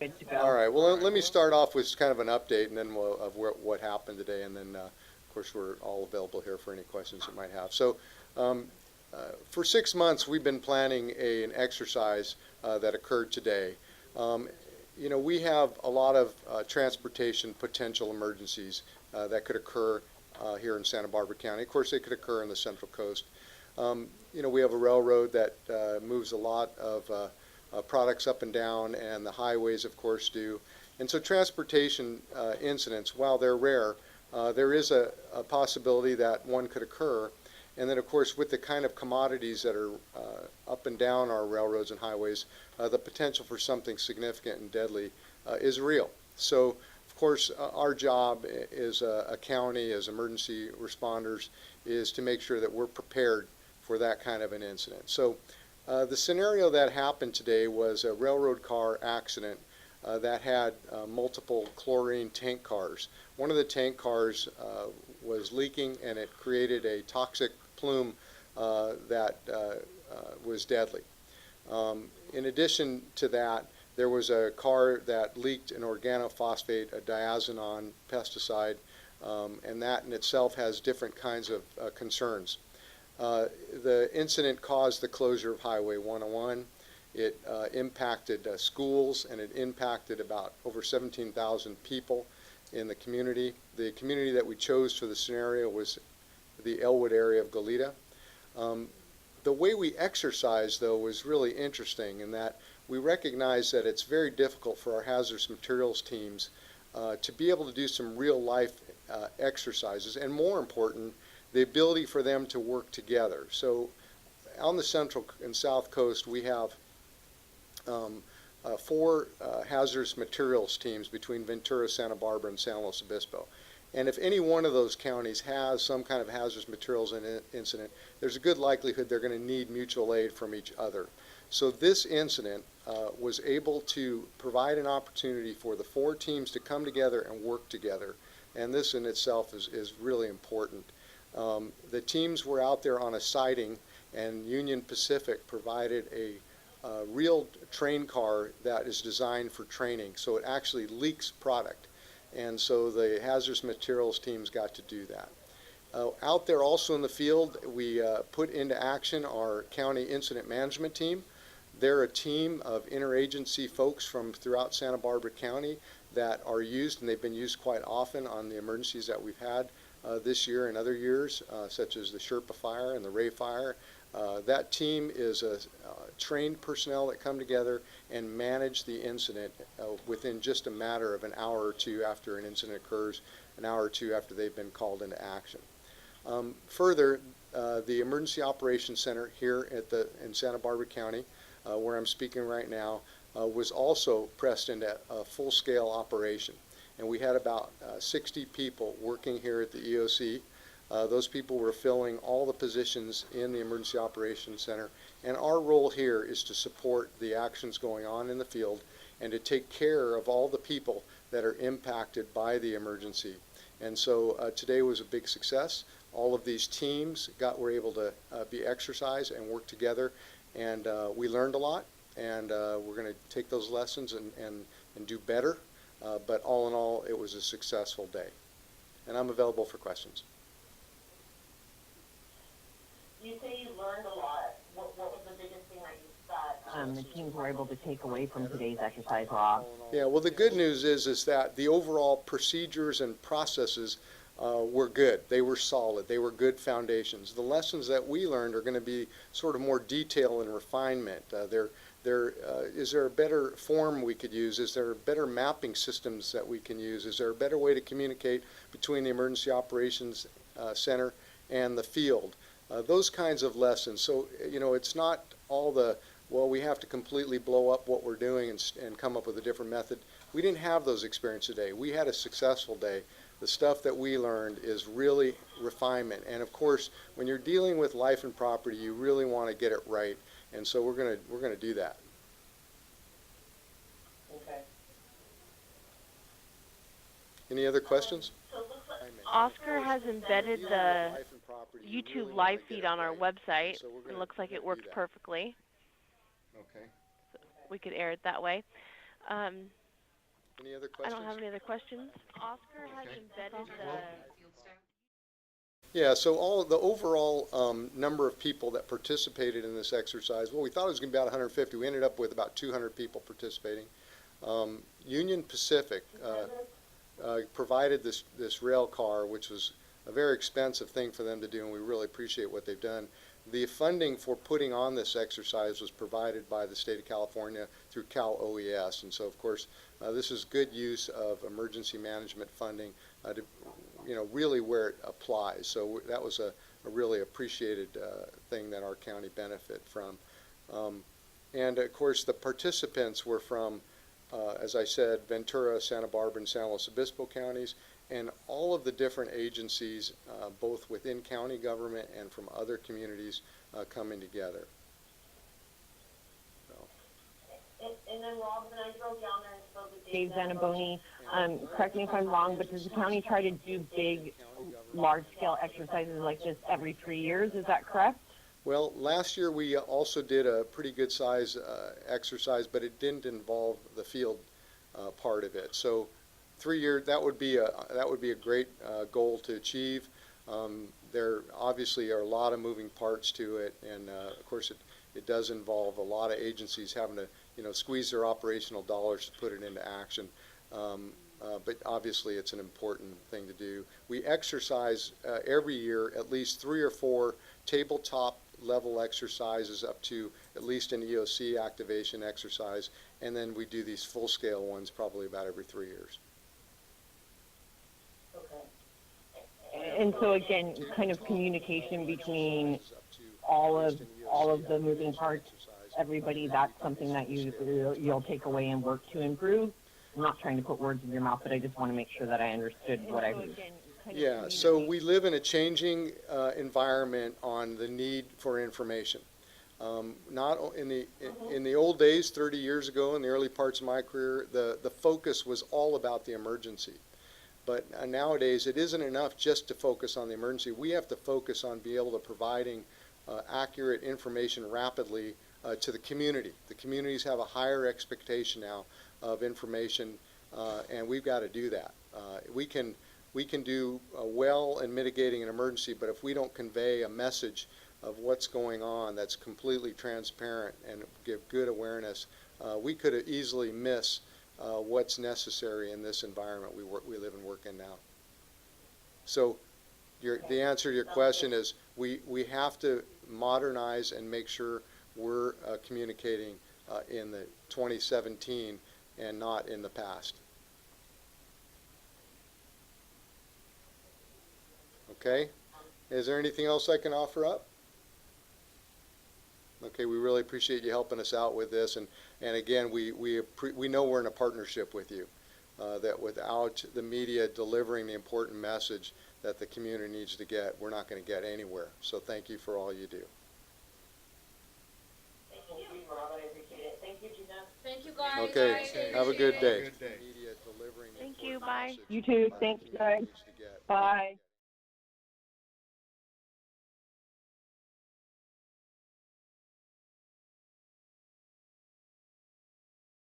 good to go. All right. Well, let me start off with kind of an update, and then what happened today, and then of course we're all available here for any questions you might have. So, um, for 6 months we've been planning an exercise that occurred today. Um, we have a lot of transportation potential emergencies that could occur here in Santa Barbara County. Of course, they could occur in the Central Coast. We have a railroad that moves a lot of products up and down, and the highways, of course, do. And so transportation incidents, while they're rare, there is a possibility that one could occur. And then, of course, with the kind of commodities that are up and down our railroads and highways, the potential for something significant and deadly is real. So, of course, our job as a county, as emergency responders, is to make sure that we're prepared for that kind of an incident. So, the scenario that happened today was a railroad car accident that had multiple chlorine tank cars. One of the tank cars was leaking, and it created a toxic plume that was deadly. In addition to that, there was a car that leaked an organophosphate, a diazinon pesticide, and that in itself has different kinds of concerns. The incident caused the closure of Highway 101. It impacted schools, and it impacted about over 17,000 people in the community. The community that we chose for the scenario was the Elwood area of Goleta. The way we exercised, though, was really interesting in that we recognize that it's very difficult for our hazardous materials teams to be able to do some real-life exercises, and more important, the ability for them to work together. So on the Central and South Coast, we have four hazardous materials teams between Ventura, Santa Barbara, and San Luis Obispo. And if any one of those counties has some kind of hazardous materials incident, there's a good likelihood they're going to need mutual aid from each other. So this incident was able to provide an opportunity for the four teams to come together and work together. And this in itself is really important. The teams were out there on a sighting, and Union Pacific provided a real train car that is designed for training, so it actually leaks product. And so the hazardous materials teams got to do that. Out there also in the field, we put into action our county incident management team. They're a team of interagency folks from throughout Santa Barbara County that are used, and they've been used quite often on the emergencies that we've had this year and other years, such as the Sherpa Fire and the Ray Fire. That team is trained personnel that come together and manage the incident within just a matter of an hour or two after an incident occurs, an hour or two after they've been called into action. Further, the Emergency Operations Center here in Santa Barbara County, where I'm speaking right now, was also pressed into a full-scale operation. And we had about 60 people working here at the EOC. Those people were filling all the positions in the Emergency Operations Center, and our role here is to support the actions going on in the field and to take care of all the people that are impacted by the emergency. And so today was a big success. All of these teams were able to be exercised and work together, and we learned a lot, and we're going to take those lessons and do better. But all in all, it was a successful day. And I'm available for questions. You say you learned a lot. What was the biggest thing that you thought The teams were able to take away from today's exercise, Rob? Yeah, well, the good news is that the overall procedures and processes were good. They were solid. They were good foundations. The lessons that we learned are going to be sort of more detail and refinement. Is there a better form we could use? Is there better mapping systems that we can use? Is there a better way to communicate between the Emergency Operations Center and the field? Those kinds of lessons. So, it's not all well, we have to completely blow up what we're doing and come up with a different method. We didn't have those experiences today. We had a successful day. The stuff that we learned is really refinement. And of course, when you're dealing with life and property, you really want to get it right. And so we're gonna do that. Okay. Any other questions? Oscar has embedded the YouTube live feed on our website. It looks like it worked perfectly. Okay. We could air it that way. Any other I questions? don't have any other questions. Oscar has embedded the Yeah, so the overall number of people that participated in this exercise, well, we thought it was going to be about 150. We ended up with about 200 people participating. Union Pacific provided this rail car, which was a very expensive thing for them to do, and we really appreciate what they've done. The funding for putting on this exercise was provided by the state of California through Cal OES, and so of course this is good use of emergency management funding to, really where it applies. So that was a really appreciated thing that our county benefit from. And of course the participants were from, as I said, Ventura, Santa Barbara, and San Luis Obispo counties, and all of the different agencies, both within county government and from other communities, coming together. So. And then Rob, when I drove down there and spoke with Dave Zanaboni, correct me if I'm wrong, but does the county try to do big, large-scale exercises like this every 3 years? Is that correct? Well, last year we also did a pretty good size exercise, but it didn't involve the field part of it. So 3 years, that would be a great goal to achieve. There obviously are a lot of moving parts to it, and of course it does involve a lot of agencies having to squeeze their operational dollars to put it into action. But obviously it's an important thing to do. We exercise every year at least 3 or 4 tabletop level exercises up to at least an EOC activation exercise, and then we do these full-scale ones probably about every 3 years. Okay. And so again, kind of communication between all of the moving parts, everybody, that's something that you'll take away and work to improve. I'm not trying to put words in your mouth, but I just want to make sure that I understood what I heard. Yeah, so we live in a changing environment on the need for information. Not in the old days, 30 years ago, in the early parts of my career, the focus was all about the emergency. But nowadays, it isn't enough just to focus on the emergency. We have to focus on being able to providing accurate information rapidly to the community. The communities have a higher expectation now of information, and we've got to do that. We can do well in mitigating an emergency, but if we don't convey a message of what's going on that's completely transparent and give good awareness, we could easily miss what's necessary in this environment we live and work in now. So the answer to your question is we have to modernize and make sure we're communicating in the 2017 and not in the past. Okay? Is there anything else I can offer up? Okay, we really appreciate you helping us out with this, and again, we know we're in a partnership with you, that without the media delivering the important message that the community needs to get, we're not going to get anywhere. So thank you for all you do. Thank you, Rob. I appreciate it. Thank you, Gina. Thank you, guys. Okay, have a good day. Thank you, bye. You too. Thanks, guys. Bye.